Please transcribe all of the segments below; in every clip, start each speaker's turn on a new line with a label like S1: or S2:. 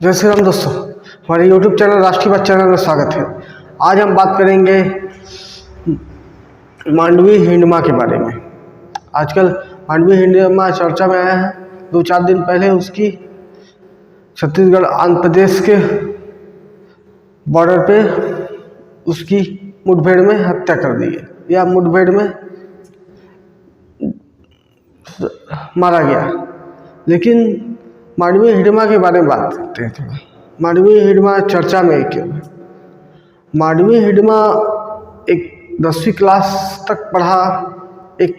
S1: जय श्री राम दोस्तों, हमारे YouTube चैनल राष्ट्रीय बात चैनल में स्वागत है। आज हम बात करेंगे मांडवी हिंडमा के बारे में। आजकल मांडवी हिंडमा चर्चा में आया है। 2-4 दिन पहले उसकी छत्तीसगढ़ आंध्र प्रदेश के बॉर्डर पे उसकी मुठभेड़ में हत्या कर दी है, या मुठभेड़ में मारा गया। लेकिन मांडवी हिंडमा के बारे में बात करते हैं थोड़ा। मांडवी हिंडमा चर्चा में क्यों है? मांडवी हिंडमा एक 10वीं क्लास तक पढ़ा एक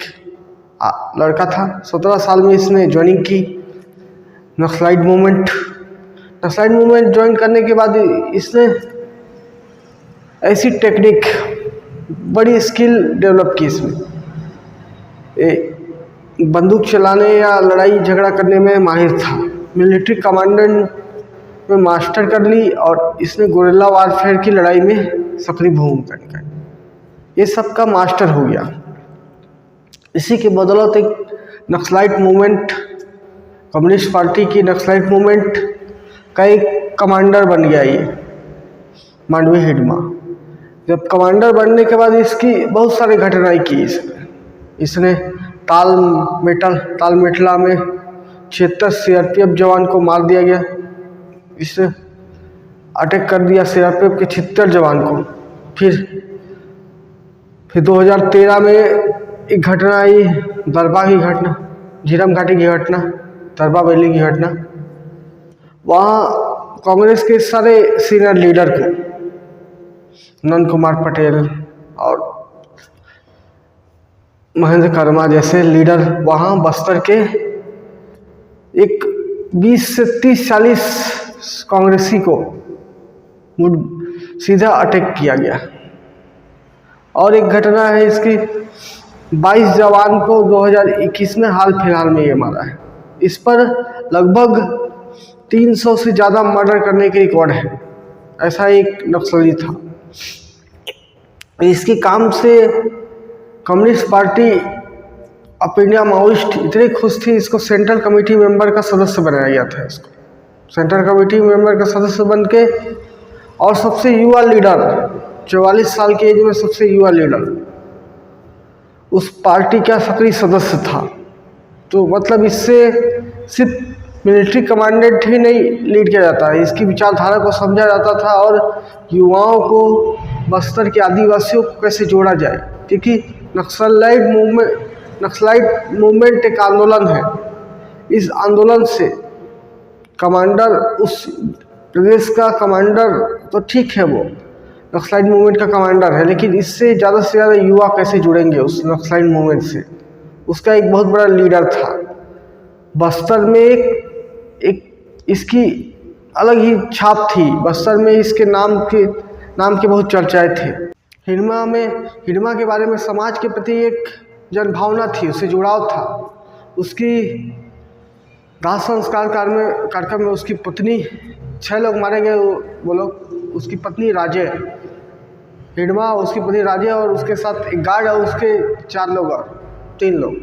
S1: लड़का था। 17 साल में इसने ज्वाइनिंग की नक्सलाइट मूवमेंट ज्वाइन करने के बाद इसने ऐसी टेक्निक, बड़ी स्किल डेवलप की। इसमें बंदूक चलाने या लड़ाई झगड़ा करने में माहिर था। मिलिट्री कमांडेंट में मास्टर कर ली और इसने गुरिल्ला वारफेयर की लड़ाई में सक्रिय भूमिका निभाई। ये सब का मास्टर हो गया। इसी के बदौलत एक नक्सलाइट मूवमेंट, कम्युनिस्ट पार्टी की नक्सलाइट मूवमेंट का एक कमांडर बन गया ये मांडवी हिंडमा। जब कमांडर बनने के बाद इसकी बहुत सारी घटनाएं की इसने तालमेटला में 76 सीआरपीएफ जवान को मार दिया गया। इसने अटैक कर दिया सीआरपीएफ के 76 जवान को। फिर 2013 में एक घटना आई, दरबा की घटना, झीरम घाटी की घटना, दरबा वैली की घटना। वहाँ कांग्रेस के सारे सीनियर लीडर को, नंद कुमार पटेल और महेंद्र कर्मा जैसे लीडर, वहाँ बस्तर के एक 20 से 30-40 कांग्रेसी को सीधा अटैक किया गया। और एक घटना है इसकी, 22 जवान को 2021 में हाल फिलहाल में ये मारा है। इस पर लगभग 300 से ज़्यादा मर्डर करने के रिकॉर्ड है। ऐसा एक नक्सली था। इसके काम से communist party of India Maoist इतने खुश थी, इसको सेंट्रल कमेटी मेंबर का सदस्य बनाया गया था। इसको सेंट्रल कमेटी मेंबर का सदस्य बन के, और सबसे युवा लीडर, 44 साल की एज में सबसे युवा लीडर उस पार्टी का सक्रिय सदस्य था। तो मतलब इससे सिर्फ मिलिट्री कमांडेंट ही नहीं लीड किया जाता है, इसकी विचारधारा को समझा जाता था और युवाओं को, बस्तर के आदिवासियों को कैसे जोड़ा जाए। क्योंकि नक्सलाइट मूवमेंट एक आंदोलन है। इस आंदोलन से कमांडर, उस प्रदेश का कमांडर तो ठीक है, वो नक्सलाइट मूवमेंट का कमांडर है, लेकिन इससे ज़्यादा से ज़्यादा युवा कैसे जुड़ेंगे उस नक्सलाइट मूवमेंट से। उसका एक बहुत बड़ा लीडर था। बस्तर में एक इसकी अलग ही छाप थी। बस्तर में इसके नाम के बहुत चर्चाएं थे। हिंडमा के बारे में समाज के प्रति एक जनभावना थी, उससे जुड़ाव था। उसकी दाह संस्कार कार्यक्रम में उसकी पत्नी, 6 लोग मारे गए। वो लोग, उसकी पत्नी राजे हिंडमा, उसकी पत्नी राजे और उसके साथ एक गार्ड और उसके 4 लोग और 3 लोग,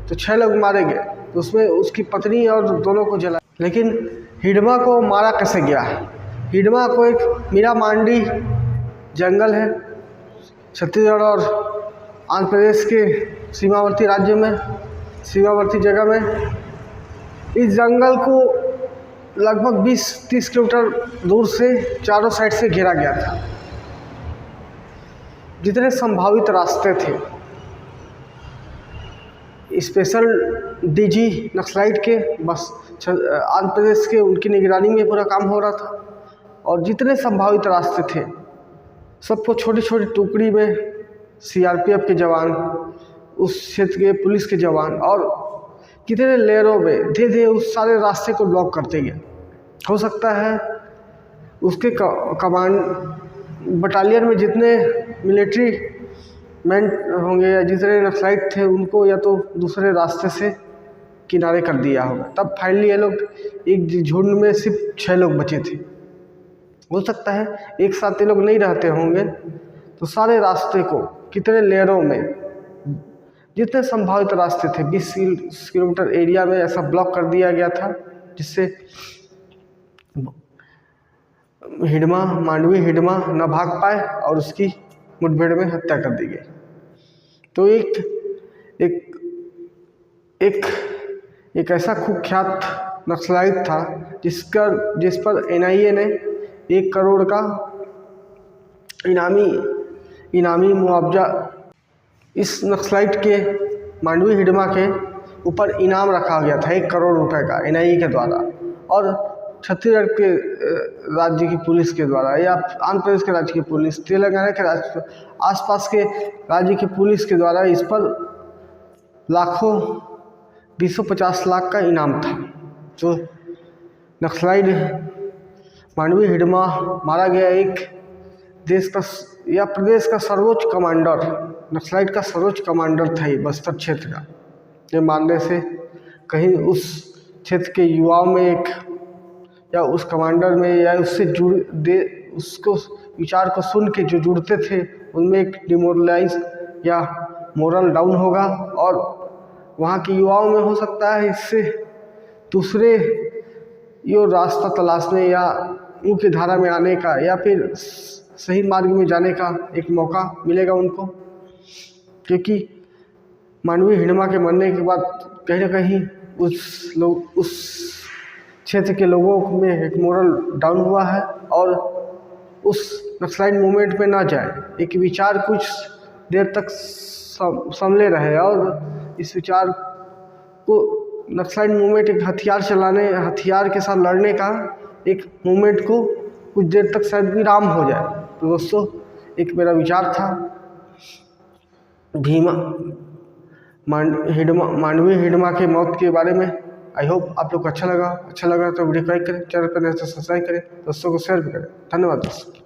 S1: तो 6 लोग मारे गए। तो उसमें उसकी पत्नी और दोनों को जला। लेकिन हिंडमा को मारा कैसे गया? हिंडमा को एक मीरामांडी जंगल है छत्तीसगढ़ और आंध्र प्रदेश के सीमावर्ती राज्य में, सीमावर्ती जगह में। इस जंगल को लगभग 20-30 किलोमीटर दूर से चारों साइड से घेरा गया था। जितने संभावित रास्ते थे, स्पेशल डीजी नक्सलाइट के, बस आंध्र प्रदेश के, उनकी निगरानी में पूरा काम हो रहा था। और जितने संभावित रास्ते थे सबको छोटी छोटी टुकड़ी में सीआरपीएफ के जवान, उस क्षेत्र के पुलिस के जवान, और कितने लेयरों में धीरे उस सारे रास्ते को ब्लॉक करते गए। हो सकता है उसके कमांड बटालियन में जितने मिलिट्री मैन होंगे या जितने नक्सलाइट थे, उनको या तो दूसरे रास्ते से किनारे कर दिया होगा। तब फाइनली ये लोग एक झुंड में सिर्फ 6 लोग बचे थे। हो सकता है एक साथ ये लोग नहीं रहते होंगे, तो सारे रास्ते को कितने लेयरों में, जितने संभावित रास्ते थे, 20 किलोमीटर एरिया में ऐसा ब्लॉक कर दिया गया था, जिससे मांडवी हिडमा न भाग पाए और उसकी मुठभेड़ में हत्या कर दी गई। तो एक ऐसा कुख्यात नक्सलाइट था जिस पर NIA ने 1 करोड़ का इनामी मुआवजा, इस नक्सलाइट के मांडवी हिडमा के ऊपर इनाम रखा गया था 1 करोड़ रुपए का NIA के द्वारा, और छत्तीसगढ़ के राज्य की पुलिस के द्वारा या आंध्र प्रदेश के राज्य की पुलिस, तेलंगाना के राज्य, आसपास के राज्य की पुलिस के द्वारा इस पर लाखों 250 लाख का इनाम था। जो नक्सलाइट मांडवी हिडमा मारा गया, एक देश का या प्रदेश का सर्वोच्च कमांडर, नक्सलाइट का सर्वोच्च कमांडर था ये बस्तर क्षेत्र का। ये मारने से कहीं उस क्षेत्र के युवाओं में या उस कमांडर में या उससे उसको विचार को सुन के जो जुड़ते थे उनमें एक डिमोरलाइज या मोरल डाउन होगा, और वहाँ के युवाओं में हो सकता है इससे दूसरे यो रास्ता तलाशने या मुख्य धारा में आने का या फिर सही मार्ग में जाने का एक मौका मिलेगा उनको। क्योंकि मांडवी हिडमा के मरने के बाद कहीं ना कहीं उस क्षेत्र के लोगों में एक मोरल डाउन हुआ है, और उस नक्सलाइट मूवमेंट में ना जाए, एक विचार कुछ देर तक संभले रहे, और इस विचार को नक्सलाइट मूवमेंट एक हथियार के साथ लड़ने का एक मूवमेंट को कुछ देर तक शायद विराम हो जाए। तो दोस्तों, एक मेरा विचार था मांडवी हिडमा के मौत के बारे में। आई होप आप लोग को अच्छा लगा तो वीडियो को लाइक करें, चैनल पर नए तो सब्सक्राइब करें, दोस्तों को शेयर भी करें। धन्यवाद दोस्तों।